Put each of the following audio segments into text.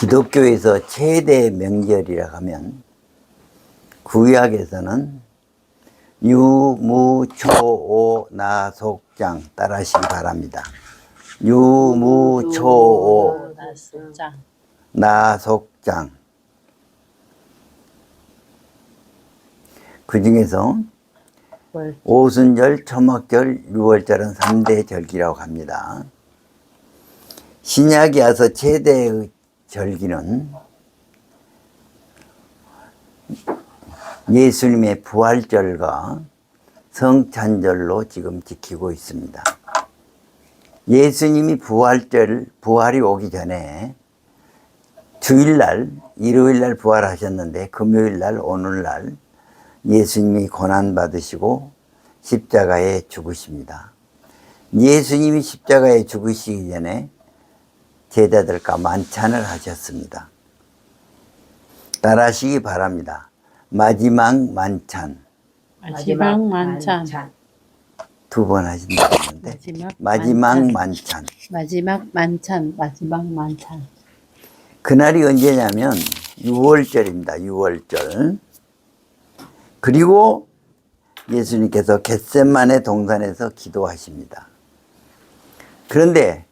기독교에서 최대 명절이라 하면 구약에서는 유무초오나속장 따라하시기 바랍니다. 유무초오나속장. 그 중에서 오순절, 초막절, 유월절은 3대 절기라고 합니다. 신약에 와서 최대의 절기는 예수님의 부활절과 성찬절로 지금 지키고 있습니다. 예수님이 부활이 오기 전에 주일날, 일요일날 부활하셨는데 금요일날, 오늘날 예수님이 고난받으시고 십자가에 죽으십니다. 예수님이 십자가에 죽으시기 전에 제자들과 만찬을 하셨습니다. 따라하시기 바랍니다. 마지막 만찬. 마지막 만찬. 두 번 하신다고 하는데 마지막 만찬. 마지막 만찬. 마지막 만찬. 그날이 언제냐면 6월절입니다. 6월절. 그리고 예수님께서 겟세마네 동산에서 기도하십니다. 그런데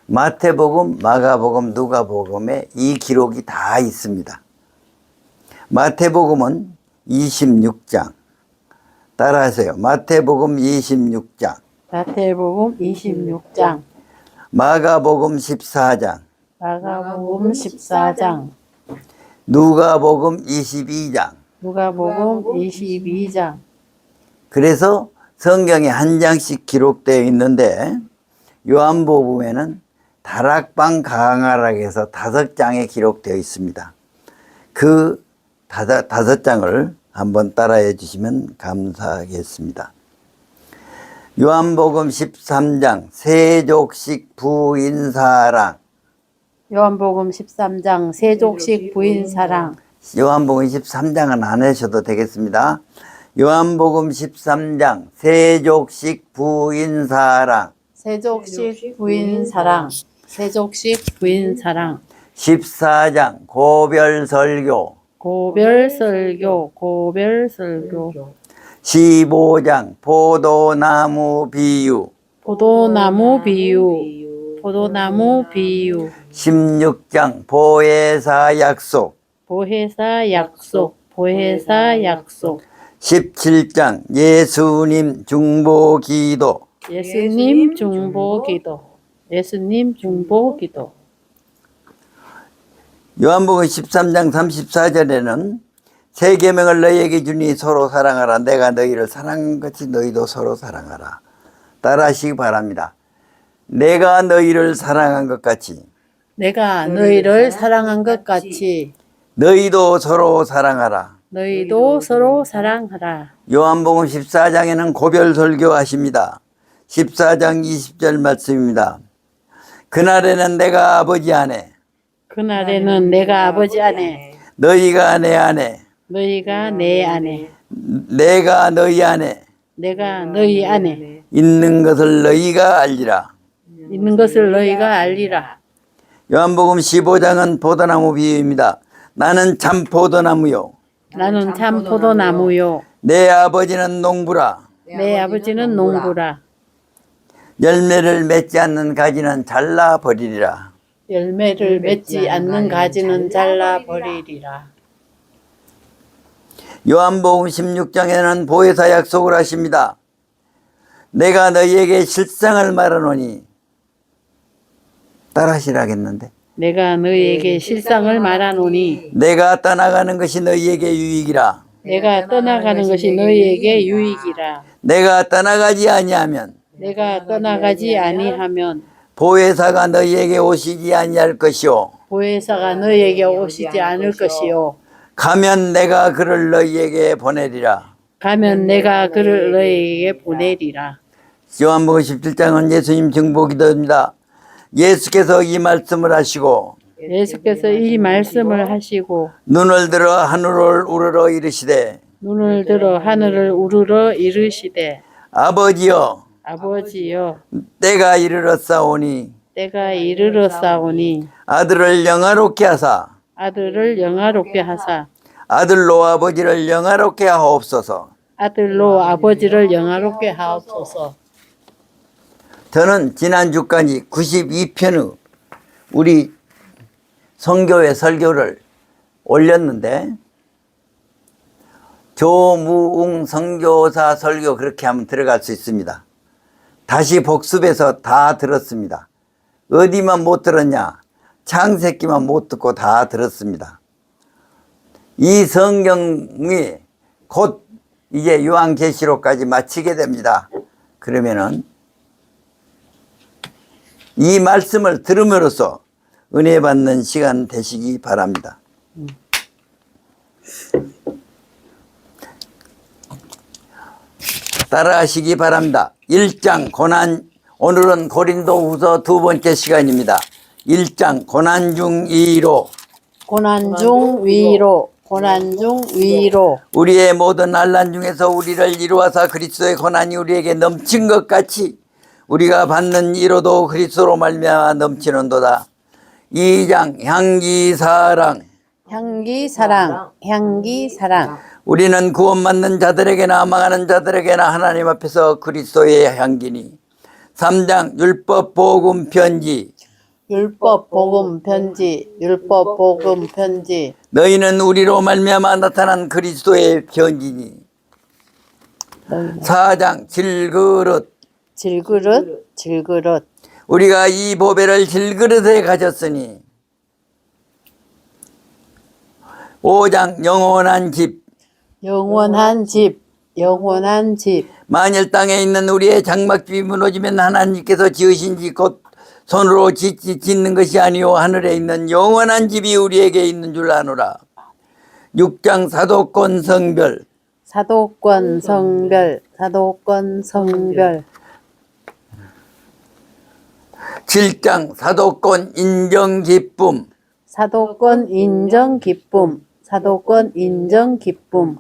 마태복음, 마가복음, 누가복음에 이 기록이 다 있습니다. 마태복음은 26장. 따라하세요. 마태복음 26장. 마태복음 26장. 마가복음 14장. 마가복음 14장. 누가복음 22장. 누가복음 22장. 그래서 성경에 한 장씩 기록되어 있는데 요한복음에는 다락방 강하락에서 5장에 기록되어 있습니다. 그 5장을 한번 따라해 주시면 감사하겠습니다. 요한복음 13장 세족식 부인사랑. 요한복음 13장 세족식 부인사랑. 요한복음 13장은 안 하셔도 되겠습니다. 요한복음 13장 세족식 부인사랑. 세족식 부인사랑. 세족식 부인사랑. 14장 고별설교. 고별설교. 고별설교. 15장 포도나무 비유. 포도나무 비유. 포도나무 비유. 16장 보혜사 약속. 보혜사 약속. 보혜사 약속. 17장 예수님 중보기도. 예수님 중보기도. 예수님 중보기도. 요한복음 13장 34절에는 새 계명을 너희에게 주니 서로 사랑하라. 내가 너희를 사랑한 것이 너희도 서로 사랑하라. 따라하시기 바랍니다. 내가 너희를 사랑한 것 같이 내가 너희를 사랑한 것 같이 너희도 서로 사랑하라. 너희도 서로 사랑하라. 요한복음 14장에는 고별설교 하십니다. 14장 20절 말씀입니다. 그날에는 내가 아버지 안에 그날에는 내가 아버지 안에 너희가 내 안에 너희가 내 안에 내가 너희 안에 내가 너희 안에 있는 것을 너희가 알리라. 있는 것을 너희가 알리라. 요한복음 15장은 포도나무 비유입니다. 나는 참 포도나무요 나는 참 포도나무요 내 아버지는 농부라. 내 아버지는 농부라. 열매를 맺지 않는 가지는 잘라버리리라. 열매를 맺지 않는 가지는 잘라버리리라. 요한복음 16장에는 보혜사 약속을 하십니다. 내가 너희에게 실상을 말하노니. 따라하시라겠는데. 내가 너희에게 실상을 말하노니 내가 떠나가는 것이 너희에게 유익이라. 내가 떠나가는 것이 너희에게 유익이라. 내가 떠나가지 아니하면 내가 떠나가지 아니하면 보혜사가 너희에게 오시지 아니할 것이요 보혜사가 너희에게 오시지 않을 것이요 가면 내가 그를 너희에게 보내리라. 가면 내가 그를 너희에게 보내리라. 요한복음 17장은 예수님 중보기도입니다. 예수께서 이 말씀을 하시고 예수께서 이 말씀을 하시고 눈을 들어 하늘을 우러러 이르시되 눈을 들어 하늘을 우러러 이르시되 아버지여 아버지여 때가 이르렀사오니 때가 이르렀사오니 아들을 영화롭게 하사 아들을 영화롭게 하사 아들로 아버지를 영화롭게 하옵소서. 아들로 아버지를 영화롭게 하옵소서. 저는 지난주까지 92편의 우리 성교회 설교를 올렸는데 조무웅 선교사 설교 그렇게 하면 들어갈 수 있습니다. 다시 복습해서 다 들었습니다. 어디만 못 들었냐? 창세기만 못 듣고 다 들었습니다. 이 성경이 곧 이제 요한계시록까지 마치게 됩니다. 그러면은 이 말씀을 들음으로써 은혜 받는 시간 되시기 바랍니다. 따라하시기 바랍니다. 1장 고난, 오늘은 고린도후서 두 번째 시간입니다. 1장 고난 중 위로 고난 중 위로 고난 중 위로 우리의 모든 난란 중에서 우리를 이루어서 그리스도의 고난이 우리에게 넘친 것 같이 우리가 받는 위로도 그리스도로 말미암아 넘치는도다. 2장 향기 사랑 향기 사랑 향기 사랑 우리는 구원받는 자들에게나 망하는 자들에게나 하나님 앞에서 그리스도의 향기니. 3장 율법 복음 편지 율법 복음 편지 율법 복음 편지 너희는 우리로 말미암아 나타난 그리스도의 편지니. 4장 질그릇 질그릇 질그릇 우리가 이 보배를 질그릇에 가졌으니. 5장 영원한 집 영원한 집 영원한 집 만일 땅에 있는 우리의 장막집이 무너지면 하나님께서 지으신 집 곧 손으로 짓는 것이 아니오 하늘에 있는 영원한 집이 우리에게 있는 줄 아노라. 6장 사도권 성별 사도권 성별 사도권 성별 7장 사도권 인정 기쁨 사도권 인정 기쁨 사도권 인정 기쁨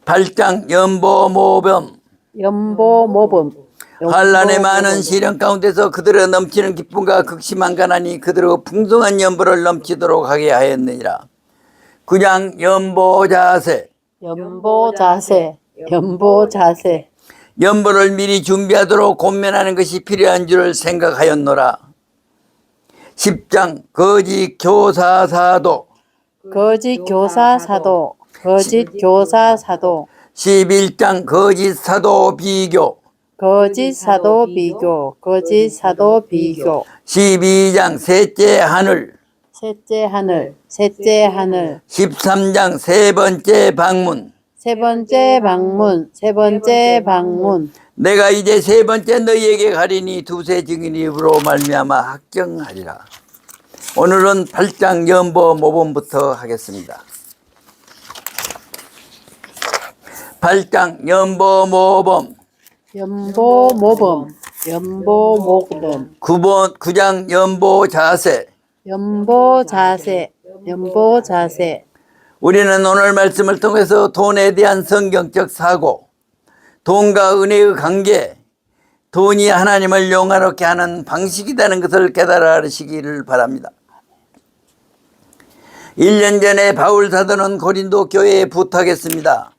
8장 연보 모범 연보 모범 환란의 많은 시련 가운데서 그들의 넘치는 기쁨과 극심한 가난이 그들의 풍성한 연보를 넘치도록 하게 하였느니라. 9장 연보 자세 연보 자세 연보 자세 연보를 미리 준비하도록 권면하는 것이 필요한 줄을 생각하였노라. 10장 거짓 교사 사도 거짓 교사 사도 거짓 교사 사도 11장 거짓 사도 비교 거짓 사도 비교 거짓 사도 비교 12장 셋째 하늘 셋째 하늘 셋째 하늘 13장 세 번째 방문 세 번째 방문 세 번째 방문 내가 이제 세 번째 너희에게 가리니 두세 증인이 입으로 말미암아 확정하리라. 오늘은 8장 연보 모범부터 하겠습니다. 8장 연보 모범 연보 모범 연보 모범 9장 연보 자세 연보 자세 연보 자세 우리는 오늘 말씀을 통해서 돈에 대한 성경적 사고, 돈과 은혜의 관계, 돈이 하나님을 영화롭게 하는 방식이라는 것을 깨달으시기를 바랍니다. 1년 전에 바울 사도는 고린도 교회에 부탁했습니다.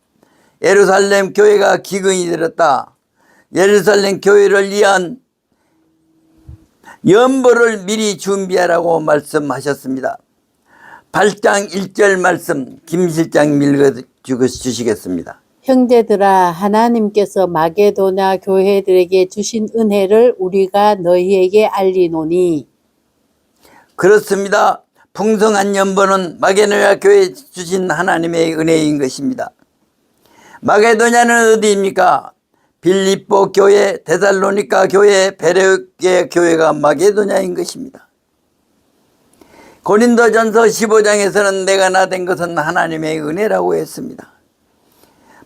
예루살렘 교회가 기근이 들었다. 예루살렘 교회를 위한 연보를 미리 준비하라고 말씀하셨습니다. 8장 1절 말씀 김 실장 읽어주시겠습니다. 형제들아 하나님께서 마게도냐 교회들에게 주신 은혜를 우리가 너희에게 알리노니 그렇습니다. 풍성한 연보는 마게도냐 교회에 주신 하나님의 은혜인 것입니다. 마게도냐는 어디입니까? 빌립보 교회, 데살로니가 교회, 베레게 교회가 마게도냐인 것입니다. 고린도전서 15장에서는 내가 나된 것은 하나님의 은혜라고 했습니다.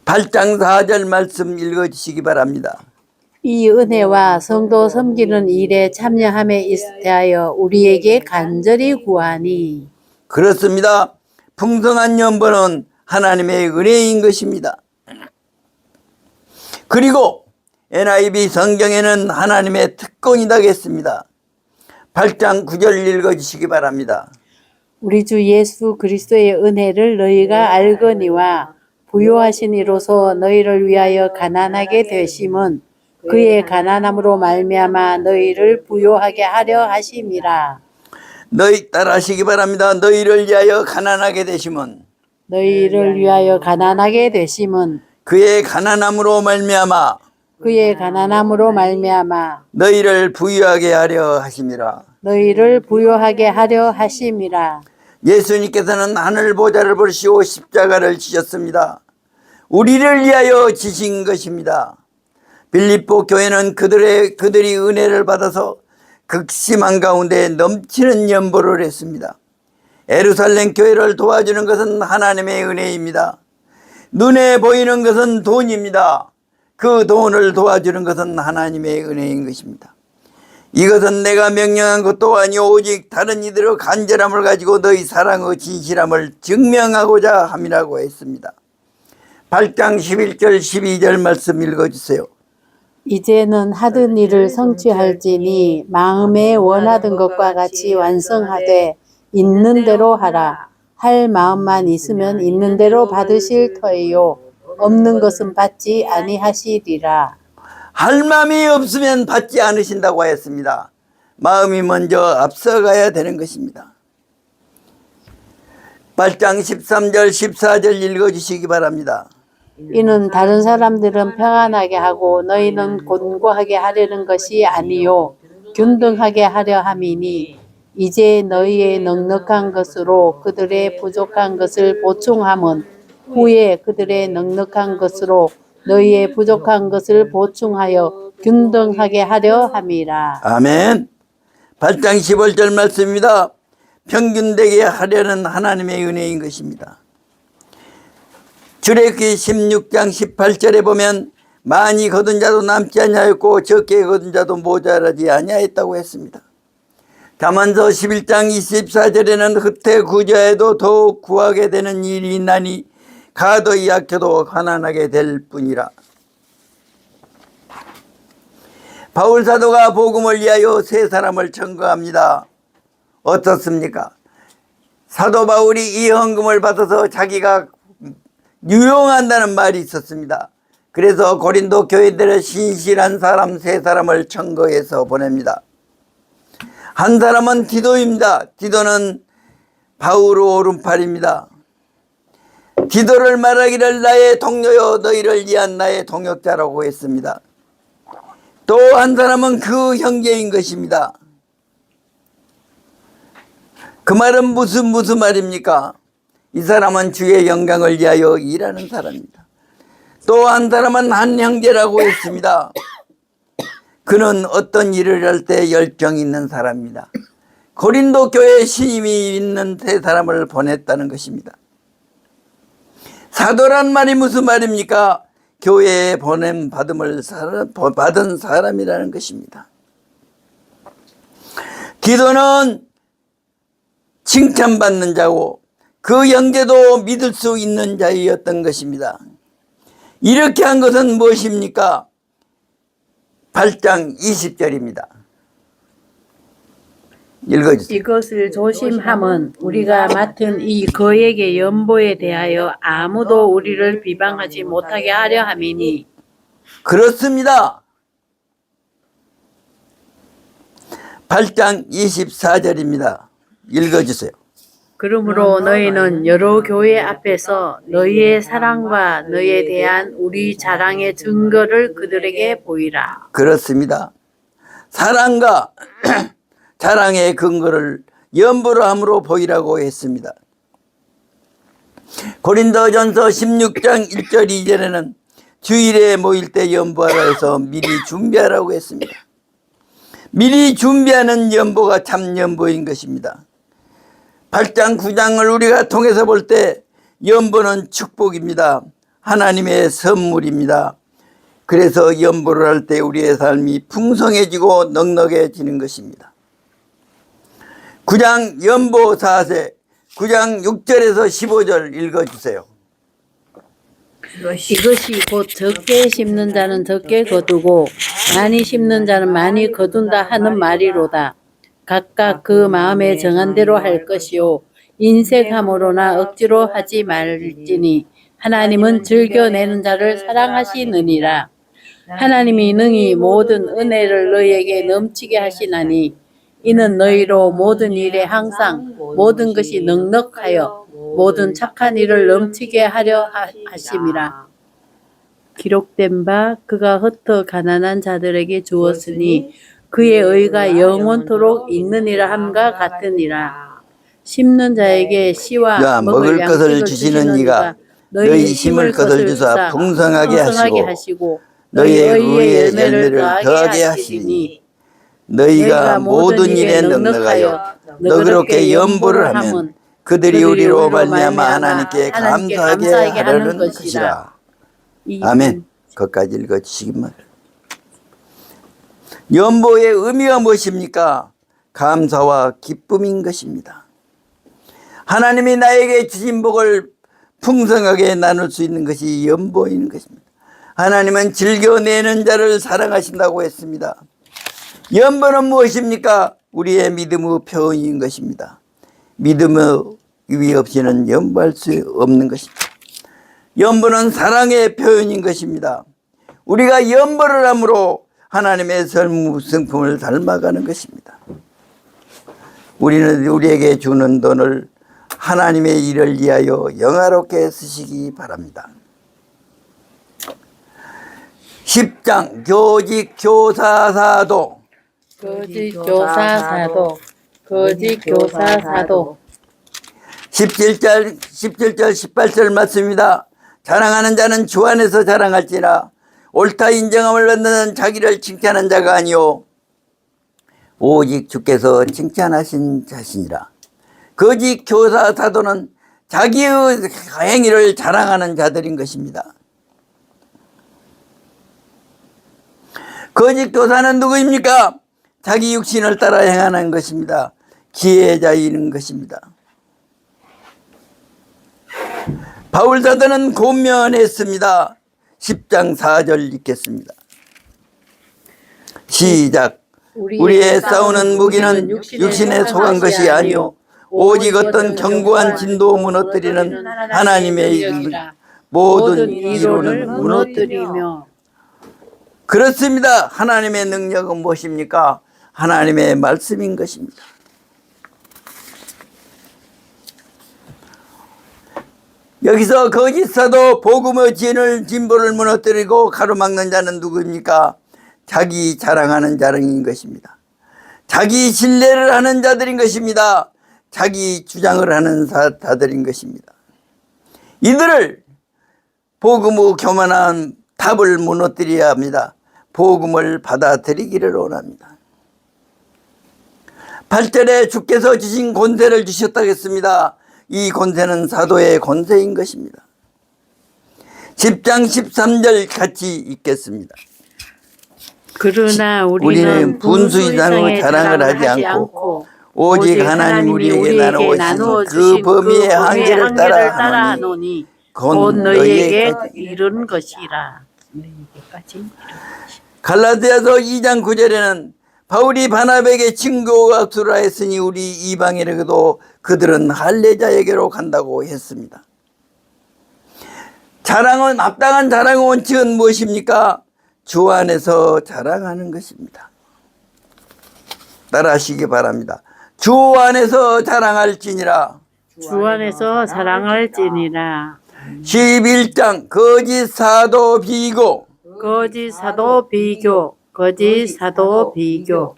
8장 4절 말씀 읽어주시기 바랍니다. 이 은혜와 성도 섬기는 일에 참여함에 있하여 우리에게 간절히 구하니 그렇습니다. 풍성한 연보는 하나님의 은혜인 것입니다. 그리고 NIV 성경에는 하나님의 특권이라고 했습니다. 8장 9절 읽어주시기 바랍니다. 우리 주 예수 그리스도의 은혜를 너희가 알거니와 부요하신 이로서 너희를 위하여 가난하게 되심은 그의 가난함으로 말미암아 너희를 부요하게 하려 하심이라. 너희 따라하시기 바랍니다. 너희를 위하여 가난하게 되심은 너희를 위하여 가난하게 되심은 그의 가난함으로 말미암아 그의 가난함으로 말미암아 너희를 부유하게 하려 하심이라. 너희를 부요하게 하려 하심이라. 예수님께서는 하늘 보좌를 버리시고 십자가를 지셨습니다. 우리를 위하여 지신 것입니다. 빌립보 교회는 그들이 은혜를 받아서 극심한 가운데 넘치는 연보를 했습니다. 예루살렘 교회를 도와주는 것은 하나님의 은혜입니다. 눈에 보이는 것은 돈입니다. 그 돈을 도와주는 것은 하나님의 은혜인 것입니다. 이것은 내가 명령한 것도 아니오 오직 다른 이들의 간절함을 가지고 너희 사랑의 진실함을 증명하고자 함이라고 했습니다. 8장 11절 12절 말씀 읽어주세요. 이제는 하던 일을 성취할지니 마음에 원하던 것과 같이 완성하되 있는 대로 하라. 할 마음만 있으면 있는 대로 받으실 터이요 없는 것은 받지 아니하시리라. 할 마음이 없으면 받지 않으신다고 하였습니다. 마음이 먼저 앞서가야 되는 것입니다. 8장 13절 14절 읽어주시기 바랍니다. 이는 다른 사람들은 평안하게 하고 너희는 곤고하게 하려는 것이 아니요 균등하게 하려 함이니 이제 너희의 넉넉한 것으로 그들의 부족한 것을 보충함은 후에 그들의 넉넉한 것으로 너희의 부족한 것을 보충하여 균등하게 하려 함이라. 아멘. 8장 15절 말씀입니다. 평균되게 하려는 하나님의 은혜인 것입니다. 출애굽기 16장 18절에 보면 많이 거둔 자도 남지 아니하였고 적게 거둔 자도 모자라지 아니하였다고 했습니다. 다만서 11장 24절에는 흑태 구자에도 더욱 구하게 되는 일이 있나니 가도 약해도 가난하게 될 뿐이라. 바울 사도가 복음을 위하여 세 사람을 청구합니다. 어떻습니까? 사도 바울이 이 헌금을 받아서 자기가 유용한다는 말이 있었습니다. 그래서 고린도 교회들의 신실한 사람 세 사람을 청구해서 보냅니다. 한 사람은 디도입니다. 디도는 바울의 오른팔입니다. 디도를 말하기를 나의 동료여 너희를 위한 나의 동역자라고 했습니다. 또 한 사람은 그 형제인 것입니다. 그 말은 무슨 말입니까? 이 사람은 주의 영광을 위하여 일하는 사람입니다. 또 한 사람은 한 형제라고 했습니다. 그는 어떤 일을 할 때 열정이 있는 사람입니다. 고린도 교회에 신임이 있는 세 사람을 보냈다는 것입니다. 사도란 말이 무슨 말입니까? 교회에 받은 사람이라는 것입니다. 디도는 칭찬받는 자고 그 형제도 믿을 수 있는 자였던 것입니다. 이렇게 한 것은 무엇입니까? 8장 20절입니다. 읽어주세요. 이것을 조심함은 우리가 맡은 이 거액의 연보에 대하여 아무도 우리를 비방하지 못하게 하려 함이니. 그렇습니다. 8장 24절입니다. 읽어주세요. 그러므로 너희는 여러 교회 앞에서 너희의 사랑과 너희에 대한 우리 자랑의 증거를 그들에게 보이라. 그렇습니다. 사랑과 자랑의 근거를 연보로 함으로 보이라고 했습니다. 고린도전서 16장 1절 2절에는 주일에 모일 때 연보하라 해서 미리 준비하라고 했습니다. 미리 준비하는 연보가 참 연보인 것입니다. 8장 9장을 우리가 통해서 볼 때 연보는 축복입니다. 하나님의 선물입니다. 그래서 연보를 할 때 우리의 삶이 풍성해지고 넉넉해지는 것입니다. 9장 연보 4세 9장 6절에서 15절 읽어주세요. 이것이 곧 적게 심는 자는 적게 거두고 많이 심는 자는 많이 거둔다 하는 말이로다. 각각 그 마음에 정한 대로 할 것이요 인색함으로나 억지로 하지 말지니 하나님은 즐겨내는 자를 사랑하시느니라. 하나님이 능히 모든 은혜를 너희에게 넘치게 하시나니 이는 너희로 모든 일에 항상 모든 것이 넉넉하여 모든 착한 일을 넘치게 하려 하심이라. 기록된 바 그가 흩어 가난한 자들에게 주었으니 그의 의가 영원토록 있느니라 함과 같으니라. 심는 자에게 씨와 야, 먹을 것을 주시는 이가 너희 힘을 것을 주사 풍성하게 하시고 너희의 의의 열매를 더하게 하시니 너희가 모든 일에 넉넉하여 너그럽게 연보를 하면 그들이 우리로 말미암아 하나님께 감사하게 하려는 것이라. 아멘. 거기까지 읽어주시기 바랍니다. 연보의 의미가 무엇입니까? 감사와 기쁨인 것입니다. 하나님이 나에게 주신 복을 풍성하게 나눌 수 있는 것이 연보인 것입니다. 하나님은 즐겨내는 자를 사랑하신다고 했습니다. 연보는 무엇입니까? 우리의 믿음의 표현인 것입니다. 믿음의 위 없이는 연보할 수 없는 것입니다. 연보는 사랑의 표현인 것입니다. 우리가 연보를 함으로 하나님의 성품을 닮아가는 것입니다. 우리는 우리에게 주는 돈을 하나님의 일을 위하여 영화롭게 쓰시기 바랍니다. 10장 교직 교사사도 거짓 교사사도 거짓 교사사도 17절 18절 말씀입니다. 자랑하는 자는 주 안에서 자랑할지라 옳다 인정함을 얻는 자기를 칭찬한 자가 아니요 오직 주께서 칭찬하신 자신이라. 거짓 교사 사도는 자기의 행위를 자랑하는 자들인 것입니다. 거짓 교사는 누구입니까? 자기 육신을 따라 행하는 것입니다. 기회자인 것입니다. 바울 사도는 권면했습니다. 10장 4절 읽겠습니다. 시작. 우리의 싸우는 무기는 육신에 속한 것이 아니요 오직 어떤 견고한 진도 무너뜨리는 하나님의 모든 이론을 무너뜨리며. 그렇습니다. 하나님의 능력은 무엇입니까? 하나님의 말씀인 것입니다. 여기서 거짓 사도 복음의 진보를 무너뜨리고 가로막는 자는 누구입니까? 자기 자랑하는 자들인 것입니다. 자기 신뢰를 하는 자들인 것입니다. 자기 주장을 하는 자들인 것입니다. 이들을 복음의 교만한 답을 무너뜨려야 합니다. 복음을 받아들이기를 원합니다. 8절에 주께서 주신 권세를 주셨다고 했습니다. 이 권세는 사도의 권세인 것입니다. 10장 13절 같이 읽겠습니다. 그러나 우리는 분수 이상의 자랑을 하지 않고 오직 하나님 우리에게 나누어 주신 그 범위의 한계를 따라 하노니 곧 너희에게 이른 것이라. 갈라디아서 2장 9절에는 바울이 바나바에게 친구와 악수를 했으니 우리 이방인에게도 그들은 할례자에게로 간다고 했습니다. 자랑은 합당한 자랑의 원칙은 무엇입니까? 주 안에서 자랑하는 것입니다. 따라하시기 바랍니다. 주 안에서 자랑할지니라. 주 안에서 자랑할지니라. 11장 거짓 사도 비교. 거짓 사도 비교. 거짓 사도 비교.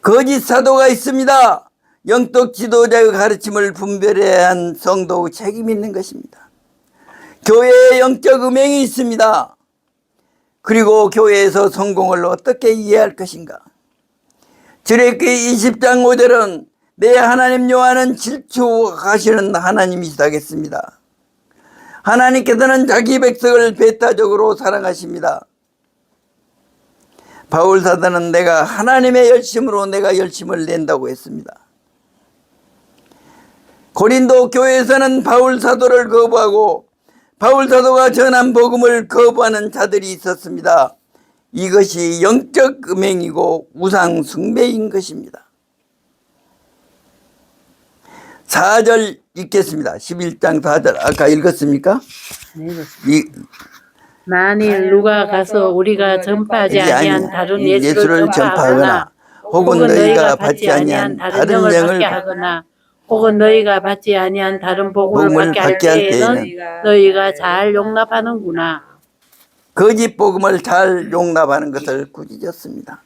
거짓 사도가 있습니다. 영적 지도자의 가르침을 분별해야 한 성도의 책임이 있는 것입니다. 교회에 영적 음행이 있습니다. 그리고 교회에서 성공을 어떻게 이해할 것인가? 출애굽기 20장 5절은 내 하나님 여호와는 질투하시는 하나님이시다겠습니다. 하나님께서는 자기 백성을 배타적으로 사랑하십니다. 바울 사도는 내가 하나님의 열심으로 내가 열심을 낸다고 했습니다. 고린도 교회에서는 바울 사도를 거부하고 바울 사도가 전한 복음을 거부하는 자들이 있었습니다. 이것이 영적 음행이고 우상 숭배인 것입니다. 4절 읽겠습니다. 11장 4절 아까 읽었습니까? 이, 만일 누가 가서 우리가 전파하지 이게 아니한 다른 예수를 예수를 전파하거나 혹은 너희가 받지 아니한 다른 영을 받게 하거나 혹은 너희가 받지 아니한 다른 복음을 복음을 받게 할 받게 할 때에는 너희가 잘 용납하는구나. 거짓 복음을 잘 용납하는 것을 꾸짖었습니다.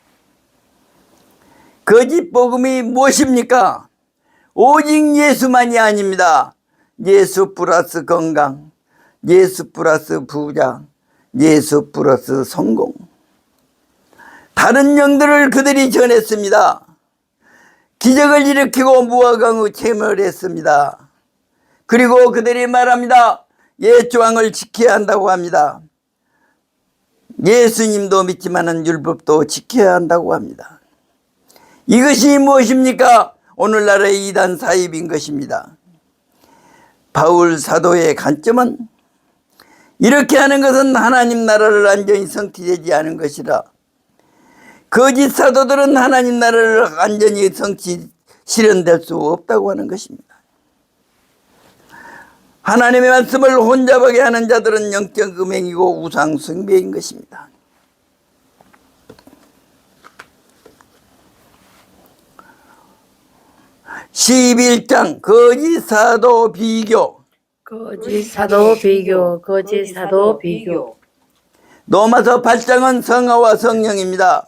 거짓 복음이 무엇입니까? 오직 예수만이 아닙니다. 예수 플러스 건강, 예수 플러스 부자, 예수 플러스 성공. 다른 영들을 그들이 전했습니다. 기적을 일으키고 무화과의 체험을 했습니다. 그리고 그들이 말합니다. 옛조항을 지켜야 한다고 합니다. 예수님도 믿지만은 율법도 지켜야 한다고 합니다. 이것이 무엇입니까? 오늘날의 이단 사입인 것입니다. 바울 사도의 관점은 이렇게 하는 것은 하나님 나라를 완전히 성취되지 않은 것이라. 거짓 사도들은 하나님 나라를 완전히 실현될 수 없다고 하는 것입니다. 하나님의 말씀을 혼잡하게 하는 자들은 영적 음행이고 우상 숭배인 것입니다. (11장) 거짓 사도 비교. 거짓 사도 비교, 거짓 사도 비교. 로마서 8장은 성화와 성령입니다.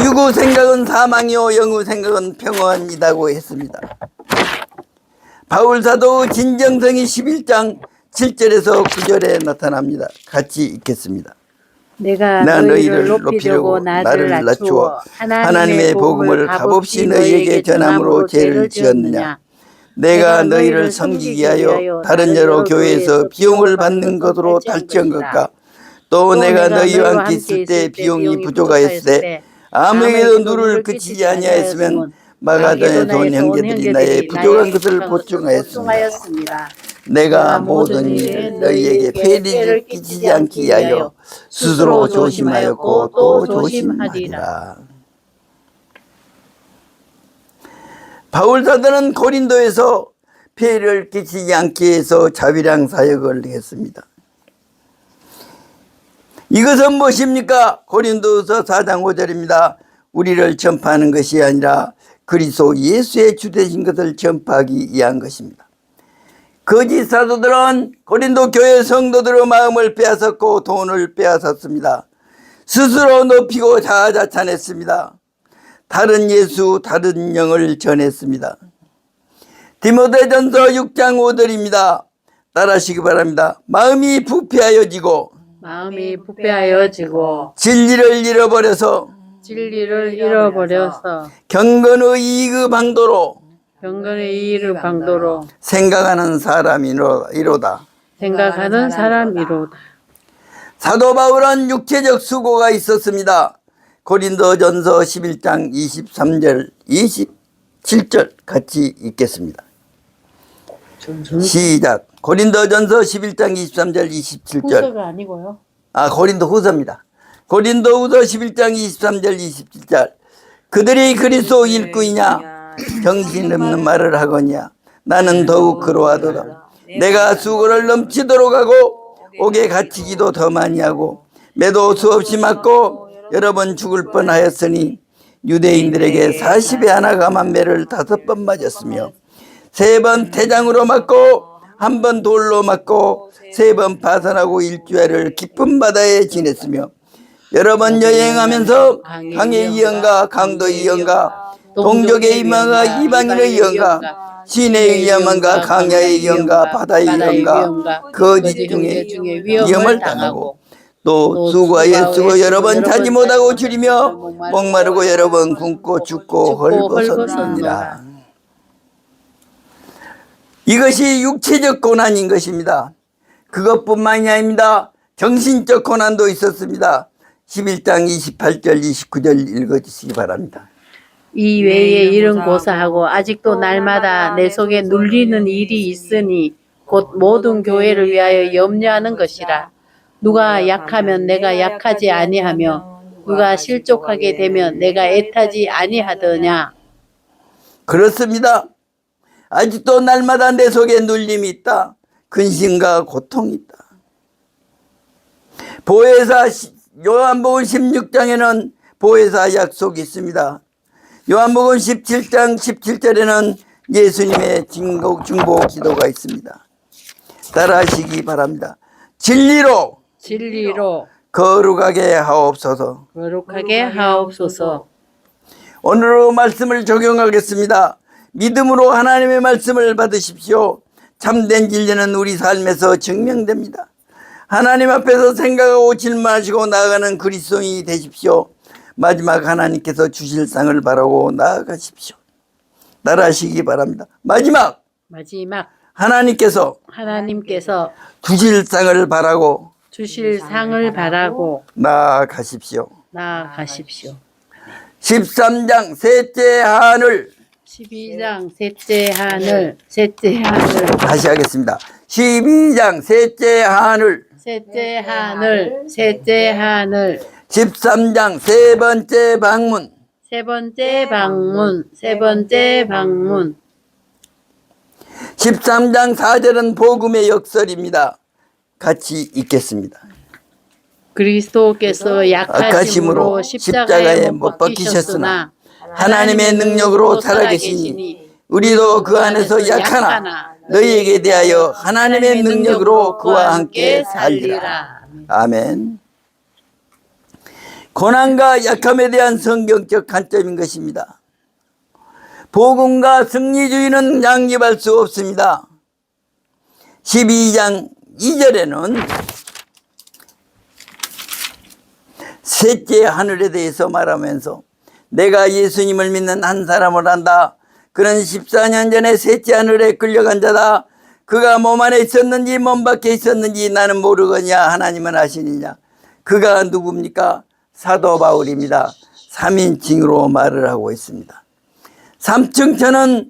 유구 생각은 사망이요 영구 생각은 평안이라고 했습니다. 바울 사도의 진정성이 11장 7절에서 9절에 나타납니다. 같이 읽겠습니다. 내가 너희를 높이려고 나를 낮추어 하나님의 복음을 값없이 너희에게 전함으로 죄를 지었느냐. 내가 너희를 섬기기 하여 다른 여러 교회에서 비용을 받는 것으로 달치한 것과 또 내가 너희와 함께 있을 때 비용이 부족하였을 때 아무에게도 누를 그치지 아니하였으면 마가다에서 온 형제들이 나의 부족한 것을 보충하였습니다. 내가 모든 일을 너희에게 폐리를 끼치지 않기 위하여 스스로 조심하였고 또 조심하리라. 바울 사도는 고린도에서 폐해를 끼치지 않기 위해서 자비랑 사역을 했습니다. 이것은 무엇입니까? 고린도서 4장 5절입니다. 우리를 전파하는 것이 아니라 그리스도 예수의 주되신 것을 전파하기 위한 것입니다. 거짓 사도들은 고린도 교회 성도들의 마음을 빼앗았고 돈을 빼앗았습니다. 스스로 높이고 자아자찬했습니다. 다른 예수, 다른 영을 전했습니다. 디모데전서 6장 5절입니다. 따라하시기 바랍니다. 마음이 부패하여지고 진리를 잃어버려서 경건의 이익의 방도로 생각하는 사람이로다. 사도 바울은 육체적 수고가 있었습니다. 고린도전서 11장 23절 27절 같이 읽겠습니다. 시작. 고린도전서 11장 23절 27절. 후서가 아니고요. 고린도 후서입니다. 고린도 후서 11장 23절 27절. 그들이 그리스도 일꾼이냐 정신없는 말을 하거냐. 나는 더욱 그러하도다. 내가 수고를 넘치도록 하고 옥에 갇히기도 더 많이 하고 매도 수없이 맞고 여러 번 죽을 뻔하였으니 유대인들에게 40에 하나 감한 매를 5번 맞았으며 3번 태장으로 맞고 1번 돌로 맞고 3번 파산하고 일주일을 깊은 바다에 지냈으며 여러 번 여행하면서 강의 이언가 강도의 이언가 동족의 이마가 이방인의 이언가 신의 위험한가 강야의 이언가 바다의 이언가 거짓 중에 위험을 당하고 또 수고하여 쓰고 여러 번 자지 못하고 줄이며 목마르고 여러 번 굶고 죽고 헐벗었느니라. 이것이 육체적 고난인 것입니다. 그것뿐만이 아닙니다. 정신적 고난도 있었습니다. 11장 28절 29절 읽어주시기 바랍니다. 이 외에 이런 고사하고 아직도 날마다 내 속에 눌리는 일이 있으니 곧 모든 교회를 위하여 염려하는 것이라. 누가 약하면 내가 약하지 아니하며 누가 실족하게 되면 내가 애타지 아니하더냐. 그렇습니다. 아직도 날마다 내 속에 눌림이 있다. 근심과 고통이 있다. 보혜사 요한복음 16장에는 보혜사 약속이 있습니다. 요한복음 17장 17절에는 예수님의 중보 기도가 있습니다. 따라하시기 바랍니다. 진리로 거룩하게 하옵소서. 오늘의 말씀을 적용하겠습니다. 믿음으로 하나님의 말씀을 받으십시오. 참된 진리는 우리 삶에서 증명됩니다. 하나님 앞에서 생각하고 질문하시고 나아가는 그리스도인이 되십시오. 마지막 하나님께서 주실 상을 바라고 나아가십시오. 따라하시기 바랍니다. 마지막 하나님께서 주실 상을 바라고 나아가십시오. 13장 셋째 하늘 12장 셋째 하늘 다시 하겠습니다. 12장 셋째 하늘 13장 세 번째 방문 13장 4절은 복음의 역설입니다. 같이 읽겠습니다. 그리스도께서 약하심으로 십자가에 못 박히셨으나 하나님의 능력으로 살아계시니 우리도 그 안에서 약하나 너희에게 대하여 하나님의 능력으로 그와 함께 살리라. 아멘. 고난과 약함에 대한 성경적 관점인 것입니다. 복음과 승리주의는 양립할 수 없습니다. 12장 2절에는 셋째 하늘에 대해서 말하면서 내가 예수님을 믿는 한 사람을 안다. 그는 14년 전에 셋째 하늘에 끌려간 자다. 그가 몸 안에 있었는지 몸 밖에 있었는지 나는 모르거냐. 하나님은 아시느냐. 그가 누굽니까? 사도 바울입니다. 3인칭으로 말을 하고 있습니다. 3층천은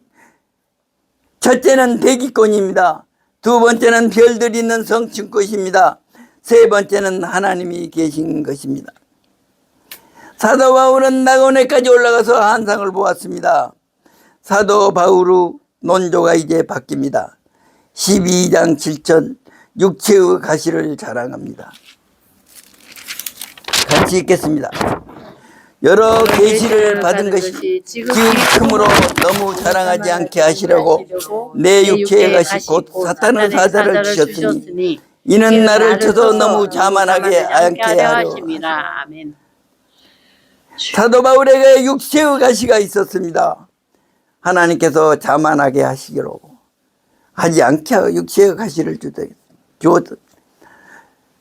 첫째는 대기권입니다. 두 번째는 별들이 있는 성층 것입니다. 세 번째는 하나님이 계신 것입니다. 사도 바울은 낙원에까지 올라가서 환상을 보았습니다. 사도 바울의 논조가 이제 바뀝니다. 12장 7절 육체의 가시를 자랑합니다. 같이 읽겠습니다. 여러 계시를 받은 것이 지극히므로 너무 자랑하지 않게 하시려고 내 육체의 가시 곧 사탄의 사자를 주셨으니 이는 나를 쳐서 너무 자만하게 않게 하려. 사도 바울에게 육체의 가시가 있었습니다. 하나님께서 자만하게 하시기로 하지 않게 하고 육체의 가시를 주었다.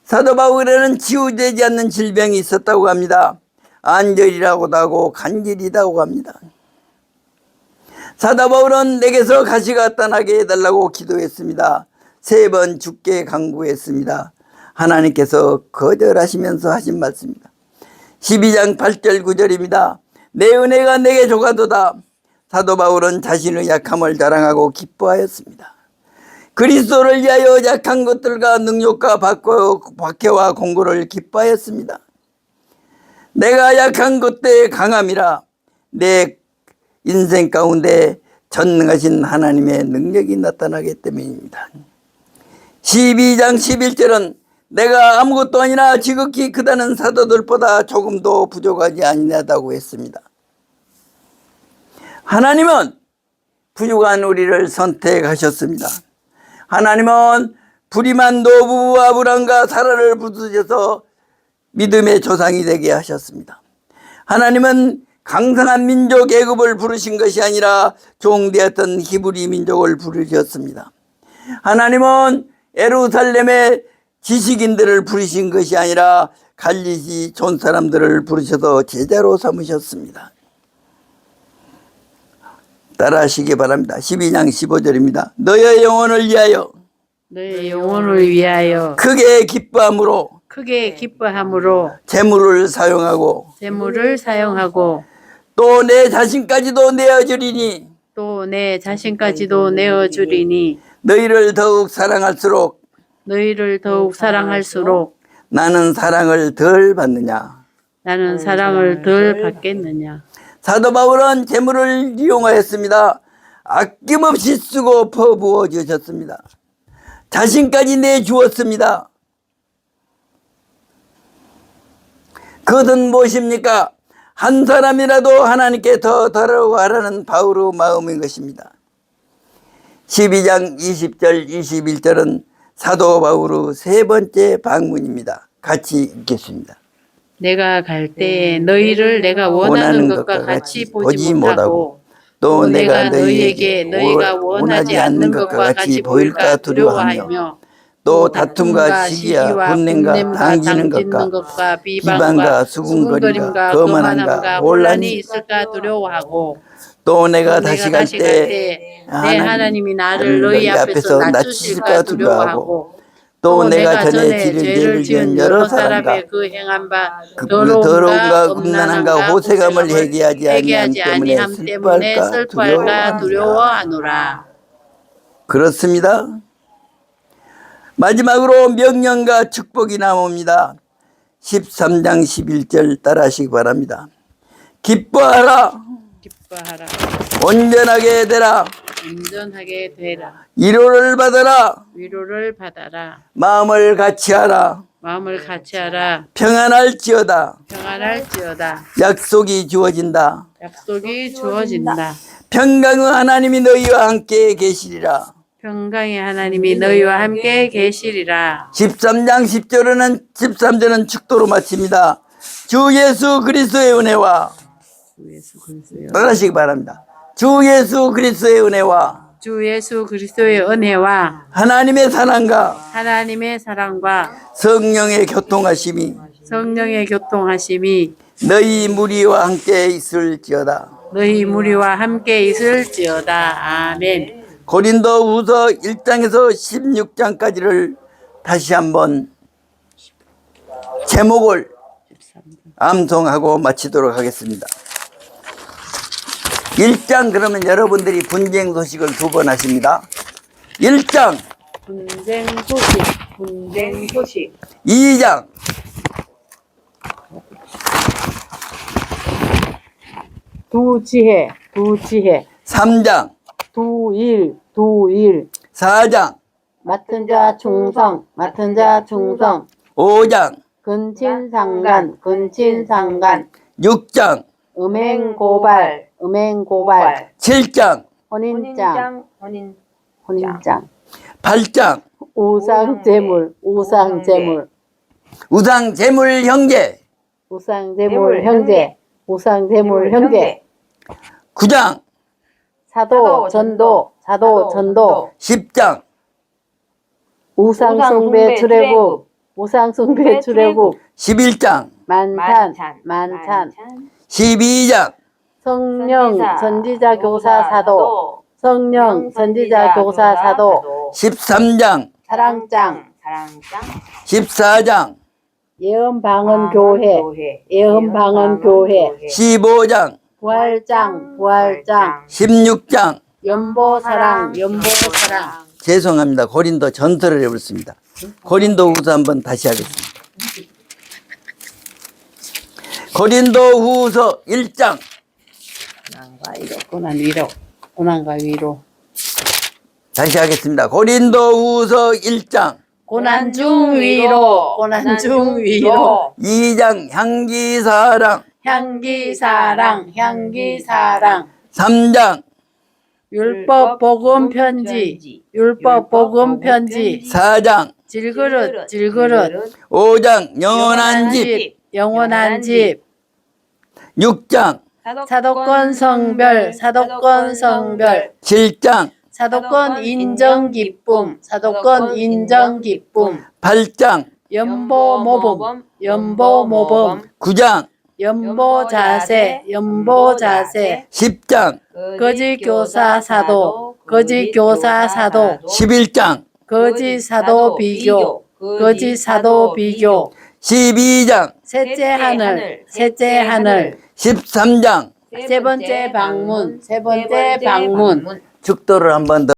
사도 바울에는 치유되지 않는 질병이 있었다고 합니다. 안절이라고도 하고 간질이라고 합니다. 사도 바울은 내게서 가시가 떠나게 해달라고 기도했습니다. 3번 죽게 간구했습니다. 하나님께서 거절하시면서 하신 말씀입니다. 12장 8절 9절입니다. 내 은혜가 내게 조가도다. 사도 바울은 자신의 약함을 자랑하고 기뻐하였습니다. 그리스도를 위하여 약한 것들과 능력과 박해와 공고를 기뻐하였습니다. 내가 약한 것들의 강함이라 내 인생 가운데 전능하신 하나님의 능력이 나타나기 때문입니다. 12장 11절은 내가 아무것도 아니라 지극히 크다는 사도들보다 조금도 부족하지 아니하다고 했습니다. 하나님은 부족한 우리를 선택하셨습니다. 하나님은 불임한 노부 아브람과 사라를 부르셔서 믿음의 조상이 되게 하셨습니다. 하나님은 강성한 민족 애굽을 부르신 것이 아니라 종되었던 히브리 민족을 부르셨습니다. 하나님은 예루살렘의 지식인들을 부르신 것이 아니라 갈리시 촌 사람들을 부르셔서 제자로 삼으셨습니다. 따라하시기 바랍니다. 12장 15절입니다. 너의 영혼을 위하여 크게 기뻐함으로 재물을 사용하고 또 내 자신까지도 내어주리니 너희를 더욱 사랑할수록 나는 사랑을 덜 받겠느냐. 사도 바울은 재물을 이용하였습니다. 아낌없이 쓰고 퍼부어 주셨습니다. 자신까지 내주었습니다. 그것은 무엇입니까? 한 사람이라도 하나님께 더 돌아가라는 바울의 마음인 것입니다. 12장 20절 21절은 사도 바울의 세 번째 방문입니다. 같이 읽겠습니다. 내가 갈 때 너희를 내가 원하는 것과 같이 보지 못하고 또 내가 너희에게 너희가 원하지 않는 것과 같이 보일까 두려워하며 또 다툼과 시기와 분냄과 당기는 것과 비방과 수군거림과 거만함과 혼란이 있을까 두려워하고 또 내가 다시 갈 때 내 하나님이 나를 너희 앞에서 낮추실까 두려워하고 또 내가 전에 죄를 지은 여러 사람과 그 행한 바 그 더러움과 음란함과 호색함을 회개하지 아니함 때문에 슬퍼할까 두려워하노라. 그렇습니다. 마지막으로 명령과 축복이 나옵니다. 13장 11절 따라하시기 바랍니다. 기뻐하라. 기뻐하라. 온전하게 되라. 온전하게 되라. 위로를 받아라. 위로를 받아라. 마음을 같이하라. 마음을 같이하라. 평안할지어다. 평안할지어다. 약속이 주어진다. 약속이 주어진다. 평강의 하나님이 너희와 함께 계시리라. 평강의 하나님이 너희와 함께 계시리라. 13장 13절은 축도로 마칩니다. 주 예수 그리스도의 은혜와 주 예수 그리스도의 따라하시기 바랍니다. 주 예수 그리스도의 은혜와 주 예수 그리스도의 은혜와 하나님의 사랑과 하나님의 사랑과 성령의 교통하심이 성령의 교통하심이 너희 무리와 함께 있을지어다. 너희 무리와 함께 있을지어다. 아멘. 고린도후서 1장에서 16장까지를 다시 한번 제목을 암송하고 마치도록 하겠습니다. 1장 그러면 여러분들이 분쟁 소식을 두 번 하십니다. 1장 분쟁 소식, 분쟁 소식. 2장 두지혜, 두지혜. 3장 두일, 두일. 4장 맡은 자 충성, 맡은 자 충성. 5장 근친상간, 근친상간. 6장 음행고발, 음행고발. 7장 혼인장, 혼인장. 8장 우상재물, 우상재물. 우상재물 형제 우상재물 형제, 우상재물 형제. 9장 사도, 전도, 사도, 전도. 10장 우상숭배 출애굽, 우상숭배 출애굽. 11장 만탄, 만탄. 12장 성령 선지자 교사 사도, 성령 선지자 교사 사도. 13장 사랑장, 14장 예언방언 교회, 예언방언 교회. 15장 부활장, 부활장. 16장 연보사랑, 연보사랑. 죄송합니다. 고린도 전설을 해버렸습니다. 고린도 후서 한번 다시 하겠습니다. 고린도 후서 1장 고난과 위로, 고난 위로, 고난과 위로. 다시 하겠습니다. 고린도 후서 1장 고난 중 위로, 고난 중 위로. 2장 향기사랑 향기사랑, 향기사랑. 3장 율법 복음 편지, 율법 복음 편지. 4장 질그릇, 질그릇. 5장 영원한 집 영원한 집. 6장 사도권 성별, 사도권 성별. 7장 사도권 인정 기쁨, 사도권 인정 기쁨. 8장 연보 모범, 연보 모범. 9장 연보 자세, 연보 자세. 10장 거짓 교사 사도, 거짓 교사 사도. 11장 거짓 사도 비교, 거짓 사도 비교. 12장 셋째 하늘, 셋째 하늘. 13장 세 번째 방문, 세 번째 방문. 축도를 한번 더